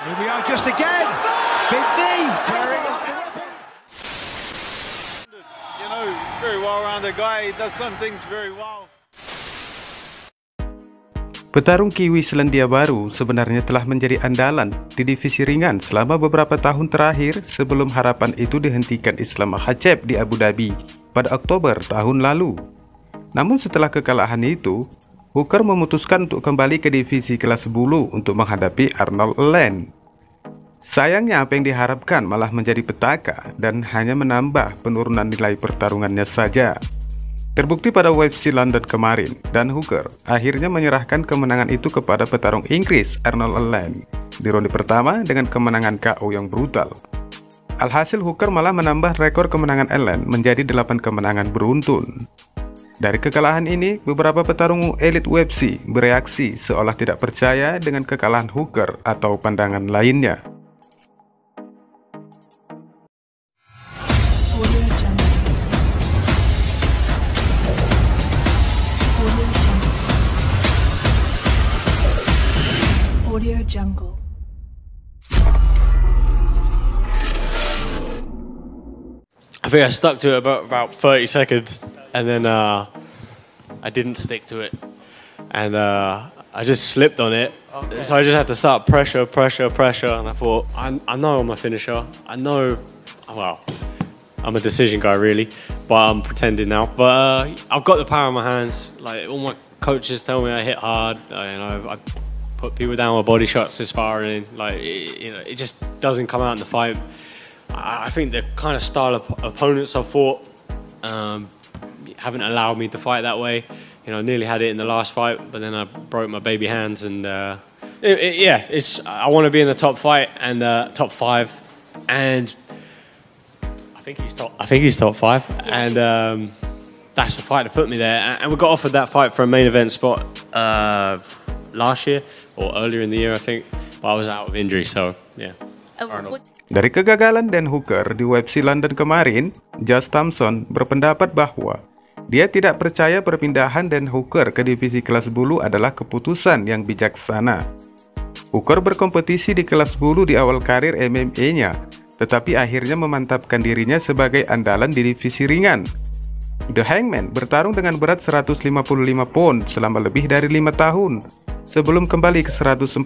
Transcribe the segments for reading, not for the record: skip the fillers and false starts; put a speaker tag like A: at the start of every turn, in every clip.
A: Here we are just again. Big knee. Tearing up the weapons.
B: You know, very well-rounded guy. He does some things very well.
C: Petarung Kiwi Selandia Baru sebenarnya telah menjadi andalan di divisi ringan selama beberapa tahun terakhir sebelum harapan itu dihentikan Islam Makhachev di Abu Dhabi pada Oktober tahun lalu. Namun setelah kekalahan itu, Hooker memutuskan untuk kembali ke divisi kelas bulu untuk menghadapi Arnold Allen. Sayangnya apa yang diharapkan malah menjadi petaka dan hanya menambah penurunan nilai pertarungannya saja. Terbukti pada UFC London kemarin, dan Hooker akhirnya menyerahkan kemenangan itu kepada petarung Inggris Arnold Allen di ronde pertama dengan kemenangan KO yang brutal. Alhasil Hooker malah menambah rekor kemenangan Allen menjadi 8 kemenangan beruntun. Dari kekalahan ini, beberapa petarung elit UFC bereaksi seolah tidak percaya dengan kekalahan Hooker atau pandangan lainnya.
D: Audio Jungle.
E: I think I stuck to it about 30 seconds, and then I didn't stick to it, and I just slipped on it. Okay. So I just had to start pressure, and I thought, I know I'm a finisher. I know, well, I'm a decision guy really, but I'm pretending now. But I've got the power in my hands. Like all my coaches tell me I hit hard. You know, I put people down with body shots this sparring. Like it just doesn't come out in the fight. I think the kind of style of opponents I've fought haven't allowed me to fight that way. You know, I nearly had it in the last fight, but then I broke my baby hands, and I want to be in the top fight and top 5, and I think he's top 5, and that's the fight that put me there. And we got offered that fight for a main event spot last year or earlier in the year, I think, but I was out of injury, so yeah.
C: Dari kegagalan Dan Hooker di UFC London kemarin, Josh Thompson berpendapat bahwa dia tidak percaya perpindahan Dan Hooker ke divisi kelas bulu adalah keputusan yang bijaksana. Hooker berkompetisi di kelas bulu di awal karir MMA-nya, tetapi akhirnya memantapkan dirinya sebagai andalan di divisi ringan. The Hangman bertarung dengan berat 155 pound selama lebih dari 5 tahun, sebelum kembali ke 145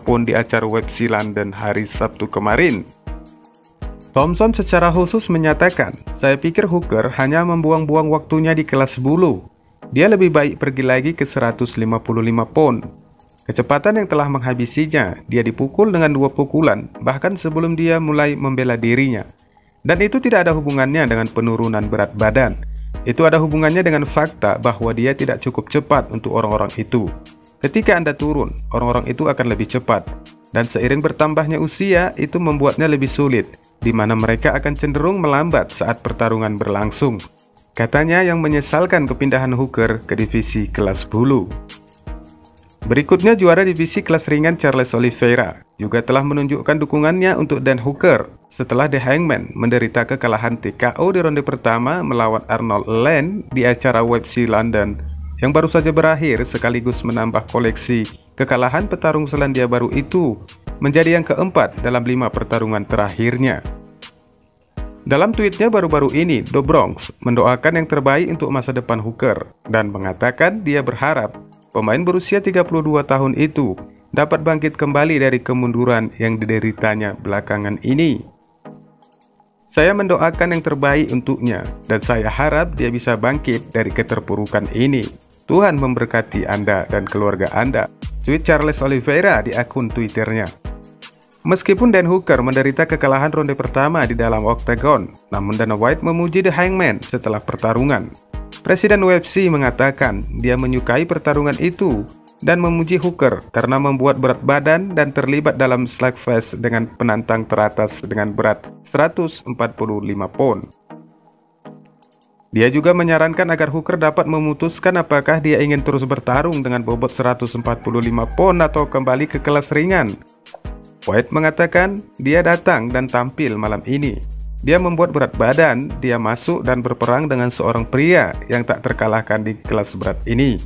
C: pound di acara UFC London hari Sabtu kemarin. Thompson secara khusus menyatakan, "Saya pikir Hooker hanya membuang-buang waktunya di kelas bulu. Dia lebih baik pergi lagi ke 155 pound. Kecepatan yang telah menghabisinya, dia dipukul dengan 2 pukulan, bahkan sebelum dia mulai membela dirinya. Dan itu tidak ada hubungannya dengan penurunan berat badan. Itu ada hubungannya dengan fakta bahwa dia tidak cukup cepat untuk orang-orang itu. Ketika Anda turun, orang-orang itu akan lebih cepat. Dan seiring bertambahnya usia, itu membuatnya lebih sulit, di mana mereka akan cenderung melambat saat pertarungan berlangsung," katanya yang menyesalkan kepindahan Hooker ke divisi kelas bulu. Berikutnya, juara divisi kelas ringan Charles Oliveira juga telah menunjukkan dukungannya untuk Dan Hooker setelah The Hangman menderita kekalahan TKO di ronde pertama melawan Arnold Allen di acara UFC London yang baru saja berakhir, sekaligus menambah koleksi kekalahan petarung Selandia Baru itu menjadi yang keempat dalam 5 pertarungan terakhirnya. Dalam tweetnya baru-baru ini, Do Bronx mendoakan yang terbaik untuk masa depan Hooker dan mengatakan dia berharap pemain berusia 32 tahun itu dapat bangkit kembali dari kemunduran yang dideritanya belakangan ini. "Saya mendoakan yang terbaik untuknya dan saya harap dia bisa bangkit dari keterpurukan ini. Tuhan memberkati Anda dan keluarga Anda," tweet Charles Oliveira di akun Twitternya. Meskipun Dan Hooker menderita kekalahan ronde pertama di dalam oktagon, namun Dana White memuji The Hangman setelah pertarungan. Presiden UFC mengatakan dia menyukai pertarungan itu dan memuji Hooker karena membuat berat badan dan terlibat dalam slugfest dengan penantang teratas dengan berat 145 pound. Dia juga menyarankan agar Hooker dapat memutuskan apakah dia ingin terus bertarung dengan bobot 145 pound atau kembali ke kelas ringan. White mengatakan dia datang dan tampil malam ini. Dia membuat berat badan, dia masuk dan berperang dengan seorang pria yang tak terkalahkan di kelas berat ini.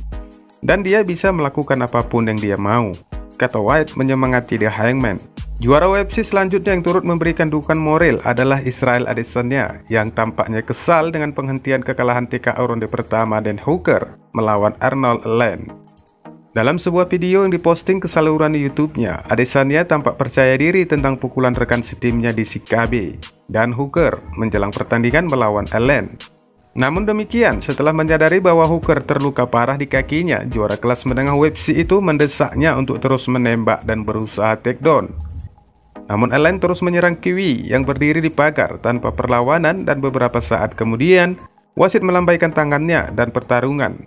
C: Dan dia bisa melakukan apapun yang dia mau. kata White menyemangati The Hangman. Juara UFC selanjutnya yang turut memberikan dukungan moral adalah Israel Adesanya yang tampaknya kesal dengan penghentian kekalahan TKO ronde pertama Dan Hooker melawan Arnold Allen. Dalam sebuah video yang diposting ke saluran YouTube-nya, Adesanya tampak percaya diri tentang pukulan rekan setimnya di Chicago dan Hooker menjelang pertandingan melawan Allen. Namun demikian, setelah menyadari bahwa Hooker terluka parah di kakinya, juara kelas menengah UFC itu mendesaknya untuk terus menembak dan berusaha takedown. Namun Allen terus menyerang Kiwi yang berdiri di pagar tanpa perlawanan dan beberapa saat kemudian, wasit melambaikan tangannya dan pertarungan.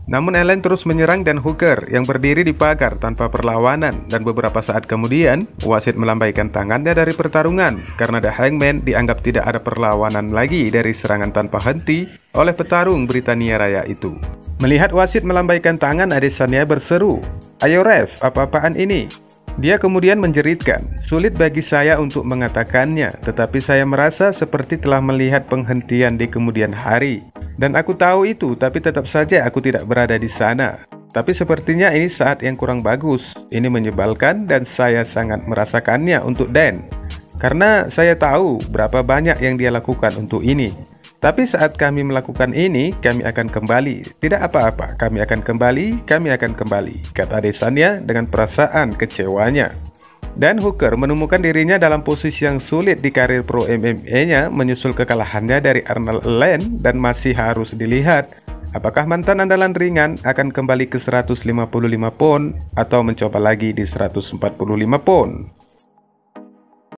C: Namun Allen terus menyerang Dan Hooker yang berdiri di pagar tanpa perlawanan dan beberapa saat kemudian wasit melambaikan tangannya dari pertarungan karena The Hangman dianggap tidak ada perlawanan lagi dari serangan tanpa henti oleh petarung Britania Raya itu. Melihat wasit melambaikan tangan, Adesanya berseru, "Ayo ref, apa-apaan ini?" Dia kemudian menjeritkan, "Sulit bagi saya untuk mengatakannya, tetapi saya merasa seperti telah melihat penghentian di kemudian hari. Dan aku tahu itu, tapi tetap saja aku tidak berada di sana. Tapi sepertinya ini saat yang kurang bagus. Ini menyebalkan dan saya sangat merasakannya untuk Dan. Karena saya tahu berapa banyak yang dia lakukan untuk ini. Tapi saat kami melakukan ini, kami akan kembali. Tidak apa-apa, kami akan kembali, kata Adesanya dengan perasaan kecewanya. Dan Hooker menemukan dirinya dalam posisi yang sulit di karir pro MMA-nya menyusul kekalahannya dari Arnold Allen dan masih harus dilihat apakah mantan andalan ringan akan kembali ke 155 pon atau mencoba lagi di 145 pon.